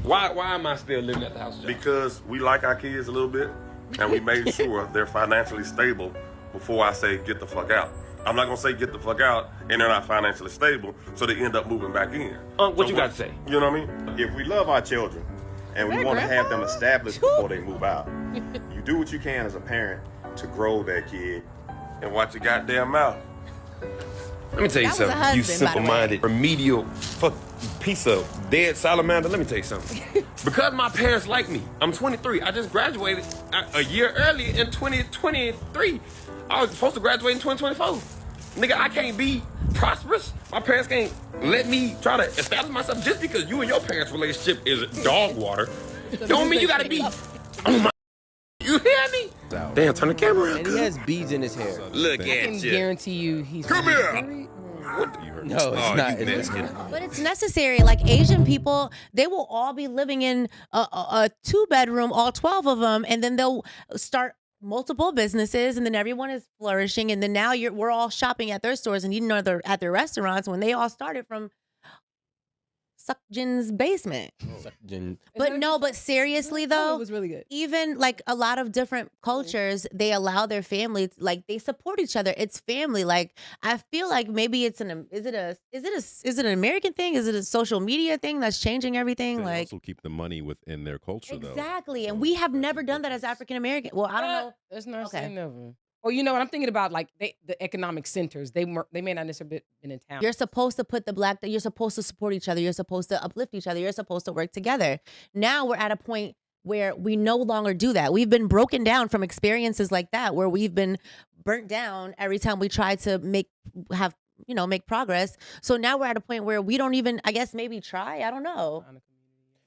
Why am I still living at the house, John? Because we like our kids a little bit, and we made sure they're financially stable before I say get the fuck out. I'm not gonna say get the fuck out and they're not financially stable, so they end up moving back in. What you got to say? You know what I mean? If we love our children and we want to have them established before they move out, you do what you can as a parent to grow that kid. And watch your goddamn mouth. Let me tell you That was a something, you husband, by the way. simple-minded, remedial piece of dead salamander. Let me tell you something. Because my parents like me, I'm 23. I just graduated a year early in 2023. I was supposed to graduate in 2024. Nigga, I can't be prosperous. My parents can't let me try to establish myself just because you and your parents' relationship is dog water. Don't mean you gotta be on my. You hear me? Damn, turn the camera around. And he has beads in his hair. Look I can at you. guarantee you he's Come here. married. No, it's not. You It's nasty. But it's necessary. Like Asian people, they will all be living in a 2-bedroom, all 12 of them, and then they'll start multiple businesses, and then everyone is flourishing, and then now we're all shopping at their stores and eating at their restaurants when they all started from Sukjin's basement. But seriously Oh, though, it was really good. even like a lot of different cultures, they allow their families, like they support each other. It's family. Like I feel like maybe is it an American thing? Is it a social media thing that's changing everything? They Like also keep the money within their culture, though. exactly, and So we have that's never a done that as difference. African American. Well, I don't know. That's not Okay. saying never. Or you know what I'm thinking about? Like the economic centers. They may not necessarily been in town. You're supposed to put you're supposed to support each other. You're supposed to uplift each other. You're supposed to work together. Now we're at a point where we no longer do that. We've been broken down from experiences like that, where we've been burnt down every time we try to make progress. So now we're at a point where we don't even, I guess, maybe try. I don't know.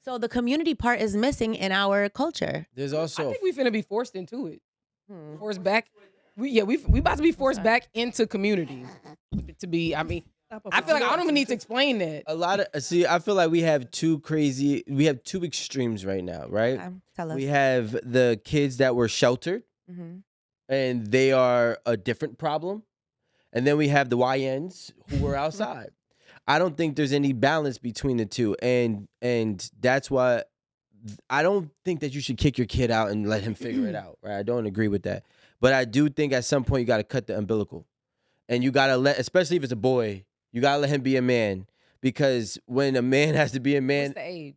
So the community part is missing in our culture. There's I also think we finna be forced into it. Forced back. We about to be forced back into communities to be. I mean, I feel like I don't even need to explain that. a lot of I feel like we have two extremes right now, right? Tell us. We have the kids that were sheltered Mhm. and they are a different problem. And then we have the YNs who were outside. I don't think there's any balance between the two. And that's why I don't think that you should kick your kid out and let him figure it out, right? I don't agree with that. But I do think at some point you got to cut the umbilical. And you got to especially if it's a boy, you got to let him be a man. Because when a man has to be a man, What's the age?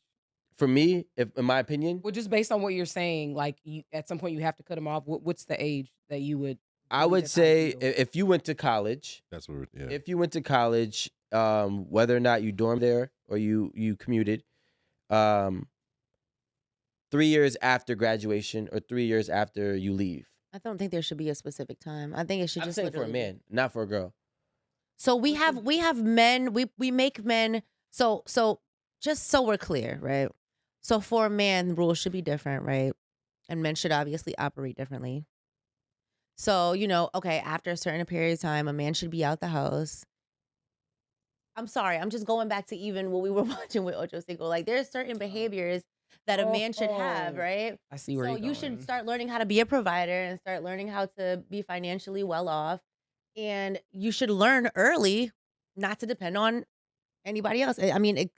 for me, in my opinion, Well, just based on what you're saying, like at some point you have to cut him off. What's the age that you would? I would say if you went to college, That's what. Yeah. if you went to college, whether or not you dormed there or you commuted, 3 years after graduation or 3 years after you leave. I don't think there should be a specific time. I think it should I'm just saying for a literally be. man, not for a girl. So we have men, we make men, so just so we're clear, right? So for a man, the rules should be different, right? And men should obviously operate differently. So, okay, after a certain period of time, a man should be out the house. I'm sorry, I'm just going back to even what we were watching with Ocho Cinco. Like there's certain behaviors that a man should have, right? I see where So you're you going. should start learning how to be a provider and start learning how to be financially well off. And you should learn early not to depend on anybody else. I mean,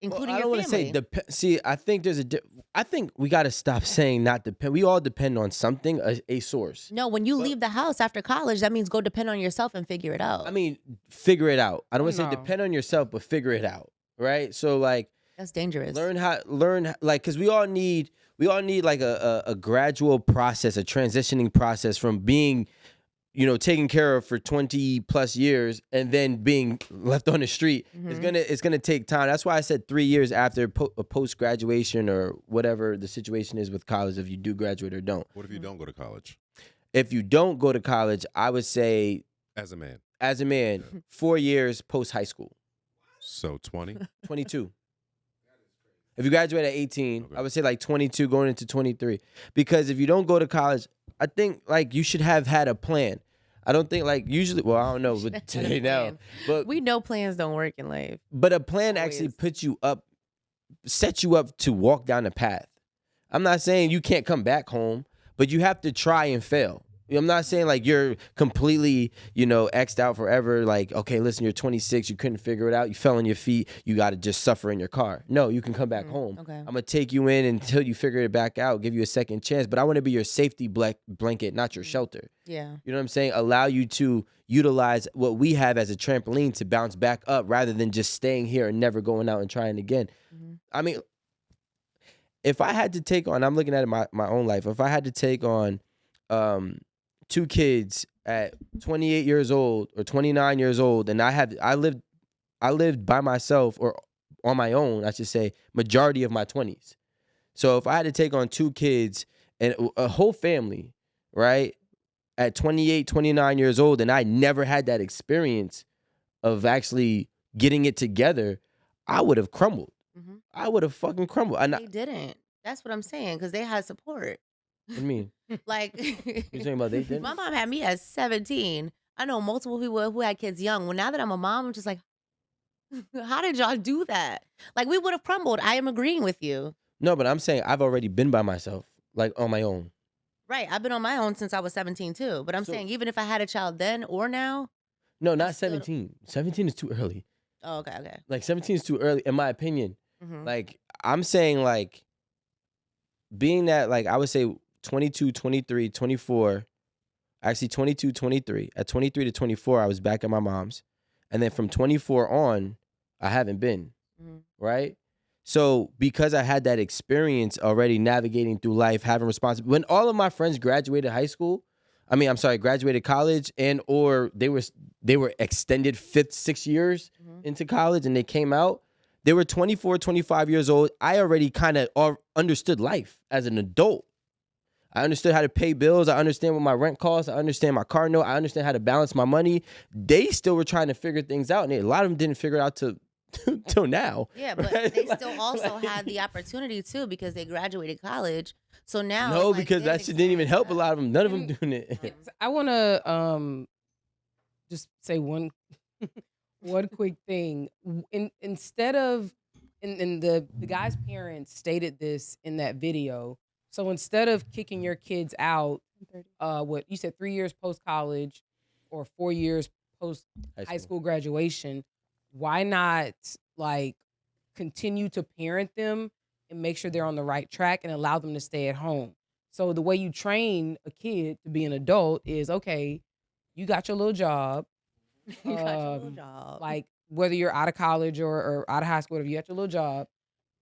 including I your don't family. want to say see. I think I think we got to stop saying not depend. We all depend on something, a source. No, when you leave the house after college, that means go depend on yourself and figure it out. I mean, figure it out. I don't want to No. say depend on yourself, but figure it out, right? So like, that's dangerous. learn like because we all need like a gradual process, a transitioning process from being taken care of for 20 plus years and then being left on the street. It's gonna take time. That's why I said 3 years after post graduation or whatever the situation is with college, if you do graduate or don't. What if you don't go to college If you don't go to college, I would say as a man? 4 years post high school. So 20. 22. If you graduate at 18, Okay. I would say like 22 going into 23. Because if you don't go to college, I think like you should have had a plan. I don't think like usually, well, I don't know with today now, but we know plans don't work in life. a plan actually sets you up to walk down the path. I'm not saying you can't come back home, but you have to try and fail. I'm not saying like you're completely, you know, X'd out forever. Like, okay, listen, you're 26, you couldn't figure it out, you fell on your feet, you got to just suffer in your car. No, you can come back home. Okay. I'm gonna take you in until you figure it back out, give you a second chance. But I want to be your safety blanket, not your shelter. Yeah. You know what I'm saying? Allow you to utilize what we have as a trampoline to bounce back up, rather than just staying here and never going out and trying again. I mean, if I had to take on, I'm looking at it my own life. If I had to take on 2 kids at 28 years old or 29 years old, and I lived by myself, or on my own, I should say, majority of my 20s. So if I had to take on 2 kids and a whole family, right, at 28, 29 years old, and I never had that experience of actually getting it together, I would have crumbled. I would have fucking crumbled. They didn't. That's what I'm saying, because they had support. What do you mean? Like, You talking about they didn't? my mom had me at 17. I know multiple people who had kids young. Well, now that I'm a mom, I'm just like, how did y'all do that? Like, we would have crumbled. I am agreeing with you. No, but I'm saying I've already been by myself, like on my own. Right. I've been on my own since I was 17 too. But I'm saying even if I had a child then or now. No, not still- 17. 17 is too early. Oh, okay. Like 17 is too early, in my opinion. Mhm. Like, I'm saying, like, being that, like, I would say 22, 23, 24, actually 22, 23. At 23 to 24, I was back at my mom's. And then from 24 on, I haven't been, right? So because I had that experience already navigating through life, having responsibility, when all of my friends graduated graduated college, and or they were extended 5th, 6th years into college, and they came out, they were 24, 25 years old. I already kind of understood life as an adult. I understood how to pay bills. I understand what my rent costs. I understand my car note. I understand how to balance my money. They still were trying to figure things out, and a lot of them didn't figure it out till now. Yeah, but right? they still also had the opportunity too, because they graduated college. So now No, it's like because they're that shit didn't even help a lot of them. None of them doing it. I want to just say one quick thing. Instead of the guy's parents stated this in that video. So instead of kicking your kids out, what you said, 3 years post college or 4 years post high school graduation, why not like continue to parent them and make sure they're on the right track and allow them to stay at home? So the way you train a kid to be an adult is, okay, you got your little job. You got your little job. Like whether you're out of college or out of high school, whatever, you got your little job.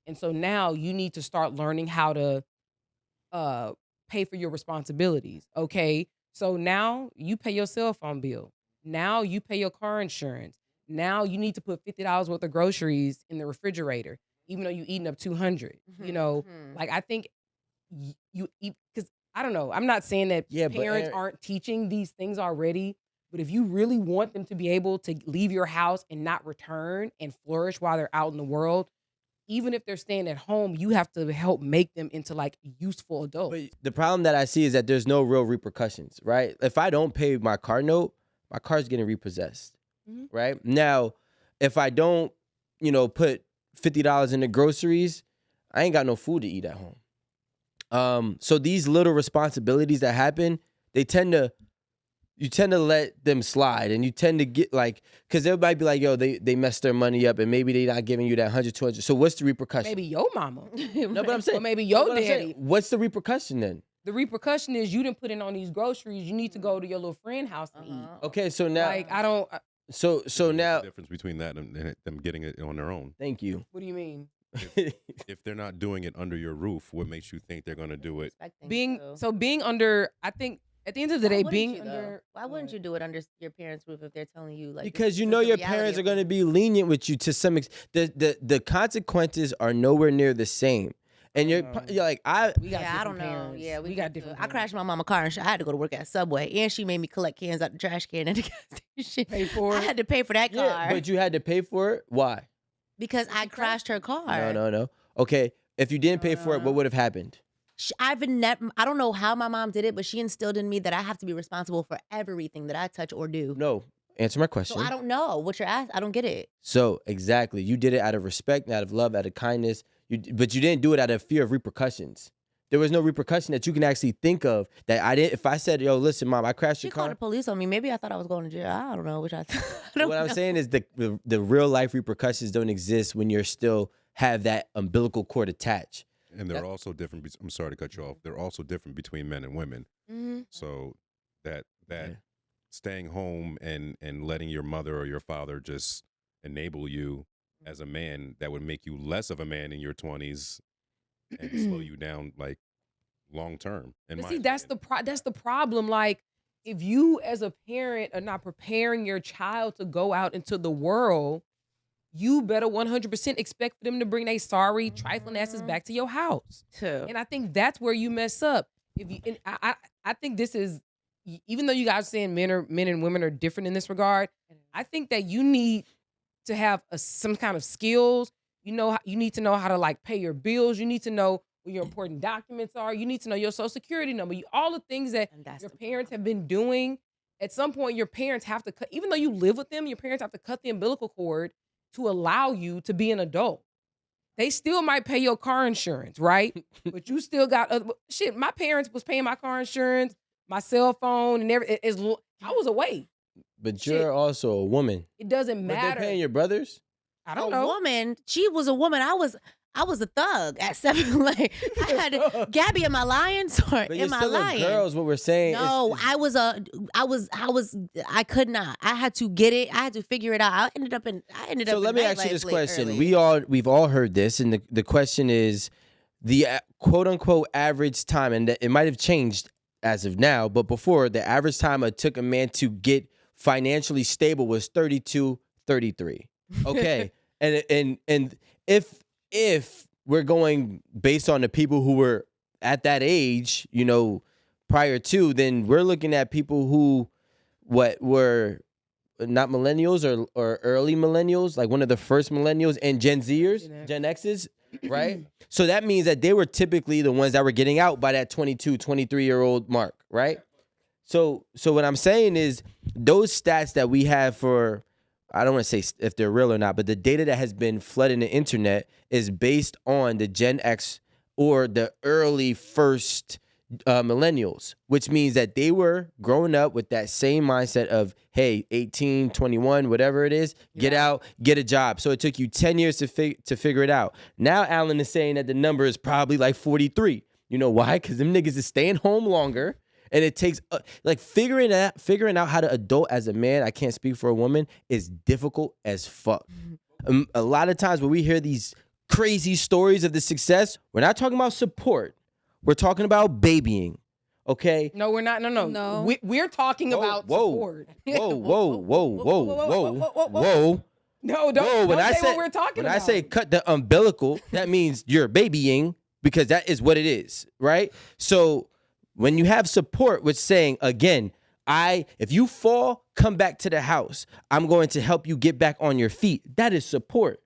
And so now you need to start learning how to pay for your responsibilities. Okay. So now you pay your cell phone bill. Now you pay your car insurance. Now you need to put $50 worth of groceries in the refrigerator, even though you eating up 200. You know, like I think you eat, because I don't know. I'm not saying that parents aren't teaching these things already, but if you really want them to be able to leave your house and not return and flourish while they're out in the world, even if they're staying at home, you have to help make them into like useful adults. But the problem that I see is that there's no real repercussions, right? If I don't pay my car note, my car's getting repossessed, right? Now, if I don't, put $50 in the groceries, I ain't got no food to eat at home. So these little responsibilities that happen, you tend to let them slide, and you tend to get like, because everybody be like, yo, they messed their money up, and maybe they not giving you that 100, 200. So what's the repercussion? Maybe your mama. No, but I'm saying, or maybe your but I'm daddy. saying, what's the repercussion then? The repercussion is you didn't put in on these groceries. You need to go to your little friend house and eat. Okay, so now, Like I don't. so What's the now, difference between that and them getting it on their own. thank you. What do you mean? If they're not doing it under your roof, what makes you think they're going to do it? Being under, I think at the end of the day, being under. Why wouldn't you do it under your parents' roof if they're telling you like? Because this you is know the your reality parents are of going to it? be lenient with you to some extent. The consequences are nowhere near the same. And you're like, We got I different don't know. parents. Yeah, we got different. I crashed my mama's car and I had to go to work at Subway, and she made me collect cans out the trash can at the gas station. Pay for I it. had to pay for that car yeah, but you had to pay for it. Why? because I crashed her car. No. Okay, if you didn't pay for it, what would have happened? I don't know how my mom did it, but she instilled in me that I have to be responsible for everything that I touch or do. No, answer my question. So I don't know what you're asking. I don't get it. So exactly, you did it out of respect, out of love, out of kindness. But you didn't do it out of fear of repercussions. There was no repercussion that you can actually think of that I didn't. If I said, "Yo, listen, mom, I crashed She your called car." the police on me. Maybe I thought I was going to jail. I don't know. Which I What I'm saying is the real life repercussions don't exist when you're still have that umbilical cord attached. And they're also different. I'm sorry to cut you off. They're also different between men and women. Mm-hmm. So that Yeah. staying home and letting your mother or your father just enable you as a man, that would make you less of a man in your 20s and slow you down like long term. But see, that's the problem. Like, if you as a parent are not preparing your child to go out into the world, you better 100% expect for them to bring their sorry, trifling asses back to your house. Too. And I think that's where you mess up. If you, and I think this is, even though you guys are saying men and women are different in this regard, I think that you need to have some kind of skills. You need to know how to like pay your bills. You need to know what your important documents are. You need to know your social security number. All the things that your parents have been doing. At some point, your parents have to cut, even though you live with them, your parents have to cut the umbilical cord to allow you to be an adult. They still might pay your car insurance, right? But you still got shit. My parents was paying my car insurance, my cell phone, and everything. I was away. But Shit. you're also a woman. It doesn't But matter. they're paying your brothers? I don't a know. woman. She was a woman. I was a thug at 7. Like I had Gabby, am I lying? Sorry, But you're am I still lying? a girl is what we're saying. No, I could not. I had to get it. I had to figure it out. I ended up. So let me ask you this nightlife question. early. We've all heard this, and the question is the quote unquote average time, and it might have changed as of now, but before the average time it took a man to get financially stable was 32, 33. Okay. and if we're going based on the people who were at that age, prior to, then we're looking at people who were not millennials or early millennials, like one of the first millennials and Gen Zers, Gen X's, right? So that means that they were typically the ones that were getting out by that 22, 23-year-old mark, right? So what I'm saying is those stats that we have for, I don't want to say if they're real or not, but the data that has been flooding the internet is based on the Gen X or the early first millennials, which means that they were growing up with that same mindset of, hey, 18, 21, whatever it is, get out, get a job. So it took you 10 years to figure it out. Now Alan is saying that the number is probably like 43. You know why? Because them niggas is staying home longer. And it takes figuring out how to adult as a man, I can't speak for a woman, is difficult as fuck. A lot of times when we hear these crazy stories of the success, we're not talking about support. We're talking about babying. Okay? No, we're not. No. We're talking about support. Whoa. No, don't say what we're talking about. When I say cut the umbilical, that means you're babying because that is what it is, right? So when you have support with saying, again, if you fall, come back to the house. I'm going to help you get back on your feet. That is support.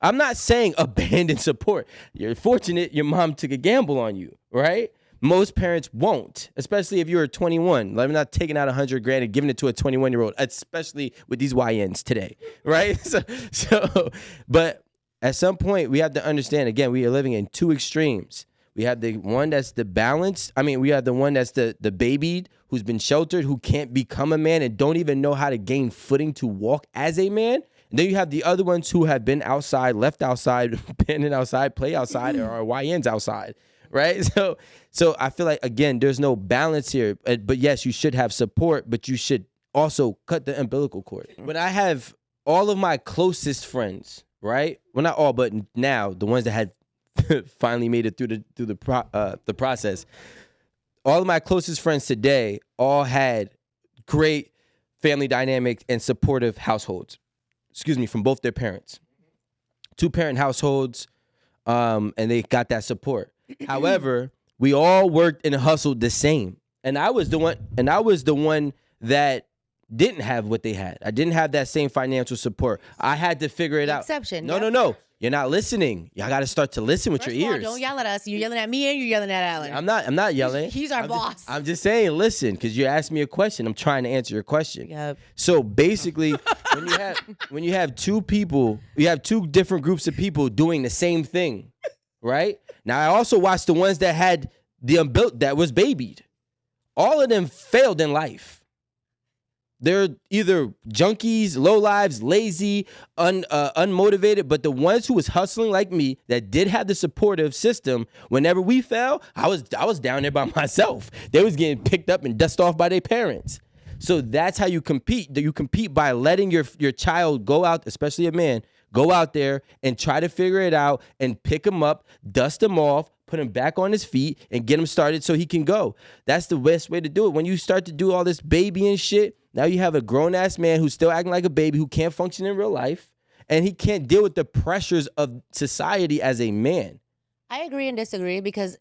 I'm not saying abandon support. You're fortunate your mom took a gamble on you, right? Most parents won't, especially if you're 21. I'm not taking out $100,000 and giving it to a 21-year-old, especially with these YNs today, right? But at some point, we have to understand, again, we are living in two extremes. We have the one that's the balanced. We have the one that's the babied, who's been sheltered, who can't become a man and don't even know how to gain footing to walk as a man. And then you have the other ones who have been outside, left outside, abandoned outside, play outside, or are YNs outside, right? So I feel like, again, there's no balance here. But yes, you should have support, but you should also cut the umbilical cord. When I have all of my closest friends, right? Well, not all, but now the ones that had finally made it through the process. All of my closest friends today all had great family dynamic and supportive households. From both their parents. 2-parent households, and they got that support. However, we all worked and hustled the same. And I was the one that didn't have what they had. I didn't have that same financial support. I had to figure it out. Exception. No. You're not listening. Y'all got to start to listen with First your of all, ears. don't yell at us. You're yelling at me and you're yelling at Alan. I'm not yelling. He's our boss. I'm just saying, listen, because you asked me a question. I'm trying to answer your question. Yep. So basically, when you have two people, you have two different groups of people doing the same thing, right? Now I also watched the ones that had the unbuilt that was babied. All of them failed in life. They're either junkies, low lives, lazy, unmotivated. But the ones who was hustling like me, that did have the supportive system, whenever we fell, I was down there by myself. They was getting picked up and dusted off by their parents. So that's how you compete. You compete by letting your child go out, especially a man, go out there and try to figure it out and pick him up, dust him off, put him back on his feet, and get him started so he can go. That's the best way to do it. When you start to do all this baby and shit, now you have a grown-ass man who's still acting like a baby, who can't function in real life, and he can't deal with the pressures of society as a man. I agree and disagree, because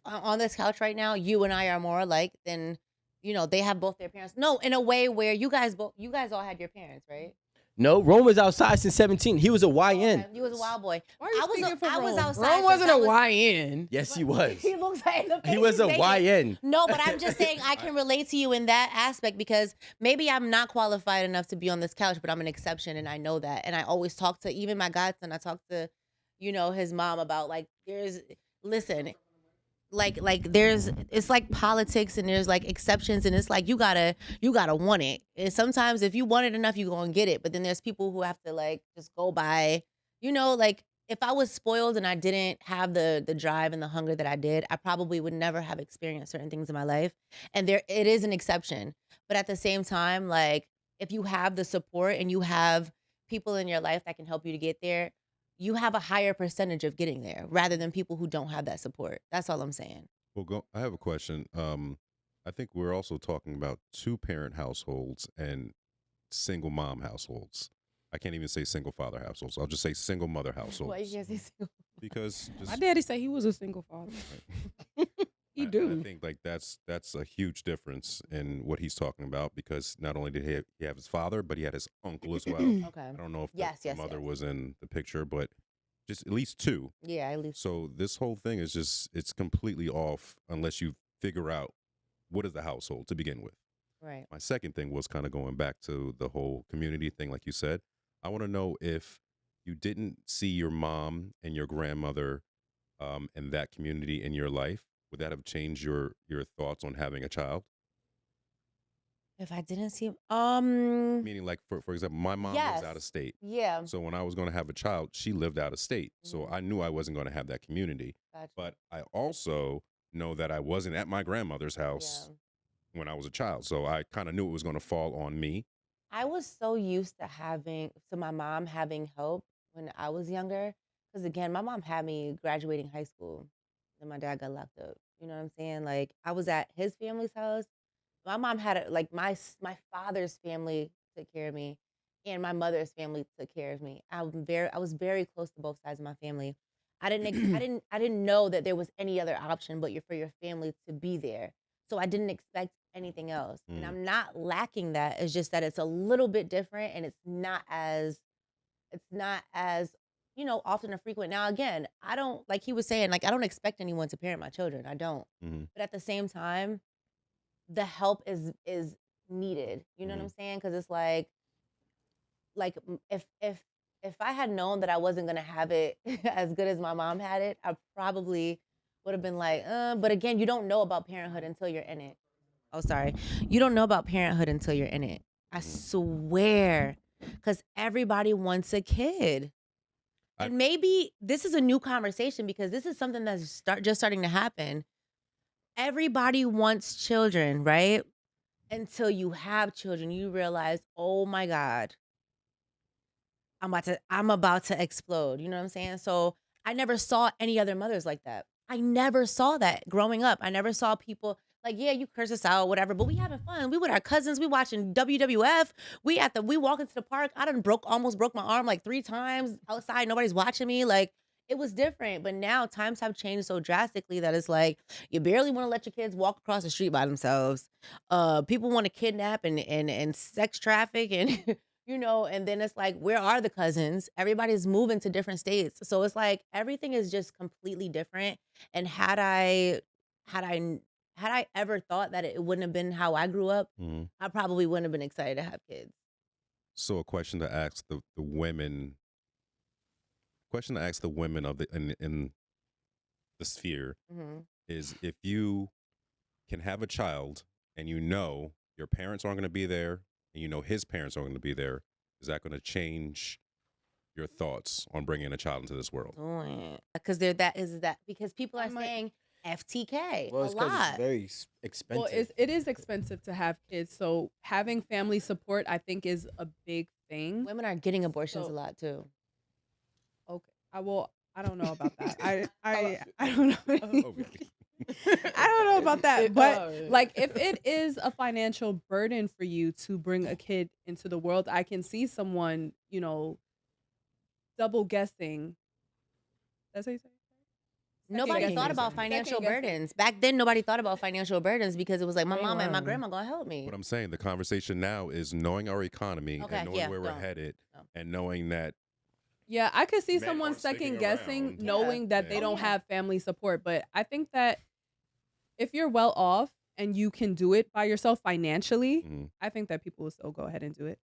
on this couch right now, you and I are more alike than, they have both their parents. No, in a way where you guys all had your parents, right? No, Rome was outside since 17. He was a YN. Okay, he was a wild boy. Why are you speaking for I was Rome? outside. Rome since wasn't I a was- YN. Yes, he was. He looks like He was a YN. No, but I'm just saying I can relate to you in that aspect, because maybe I'm not qualified enough to be on this couch, but I'm an exception, and I know that. And I always talk to even my godson. I talk to, his mom about it's like politics, and there's like exceptions, and it's like you gotta want it. And sometimes if you want it enough, you're gonna get it. But then there's people who have to just go by, if I was spoiled and I didn't have the drive and the hunger that I did, I probably would never have experienced certain things in my life. And it is an exception. But at the same time, if you have the support and you have people in your life that can help you to get there, you have a higher percentage of getting there rather than people who don't have that support. That's all I'm saying. Well, I have a question. I think we're also talking about 2-parent households and single mom households. I can't even say single father households. I'll just say single mother households. Why you can't say single? Because My daddy said he was a single father. He do. I think that's a huge difference in what he's talking about, because not only did he have his father, but he had his uncle as well. Okay. I don't know if Yes, the mother yes. was in the picture, but just at least 2. Yeah, at least. So this whole thing is it's completely off unless you figure out what is the household to begin with. Right. My second thing was kind of going back to the whole community thing, like you said. I want to know if you didn't see your mom and your grandmother and that community in your life, would that have changed your thoughts on having a child? If I didn't see him, Meaning, like, for example, my mom lives out of state. yeah. So when I was going to have a child, she lived out of state. So I knew I wasn't going to have that community. Gotcha. But I also know that I wasn't at my grandmother's house when I was a child. So I kind of knew it was going to fall on me. I was so used to my mom having help when I was younger. Because again, my mom had me graduating high school, and my dad got locked up. You know what I'm saying? Like, I was at his family's house. My mom had my father's family took care of me, and my mother's family took care of me. I was very close to both sides of my family. I didn't know that there was any other option but for your family to be there. So I didn't expect anything else. And I'm not lacking that. It's just that it's a little bit different, and it's not as often or frequent. Now again, I don't, like he was saying, I don't expect anyone to parent my children. I don't. But at the same time, the help is needed. You know what I'm saying? Because it's if I had known that I wasn't gonna have it as good as my mom had it, I probably would have been but again, you don't know about parenthood until you're in it. Oh, sorry. You don't know about parenthood until you're in it. I swear. Because everybody wants a kid. And maybe this is a new conversation, because this is something that's just starting to happen. Everybody wants children, right? Until you have children, you realize, oh my God, I'm about to explode. You know what I'm saying? So I never saw any other mothers like that. I never saw that growing up. I never saw people yeah, you curse us out, whatever, but we having fun. We with our cousins, we watching WWF. We walk into the park. I almost broke my arm 3 times outside. Nobody's watching me. It was different. But now times have changed so drastically that it's you barely want to let your kids walk across the street by themselves. People want to kidnap and sex traffic and and then it's where are the cousins? Everybody's moving to different states. So it's everything is just completely different. And had I ever thought that it wouldn't have been how I grew up, I probably wouldn't have been excited to have kids. So a question to ask the women. Question to ask the women of in the sphere Mhm. is if you can have a child and you know your parents aren't going to be there and you know his parents aren't going to be there, is that going to change your thoughts on bringing a child into this world? Because because people are saying FTK Well, a it's because it's lot. very Well, expensive. it is expensive to have kids, so having family support, I think, is a big thing. Women are getting abortions So- a lot too. Okay, I don't know about that. I don't know. I don't know about that, but like if it is a financial burden for you to bring a kid into the world, I can see someone, double guessing. That's what you say? Nobody guessing. thought about Second financial guessing. burdens. Back then, nobody thought about financial burdens because it was like my Ain't mama and my lying. grandma gonna help me. What I'm saying, the conversation now is knowing our economy Okay, and knowing yeah, where we're don't. headed No. and knowing that Yeah, I could see Men someone aren't sticking second guessing, around. knowing that they Yeah. don't yeah. have family support. But I think that if you're well off and you can do it by yourself financially, Mhm. I think that people will still go ahead and do it.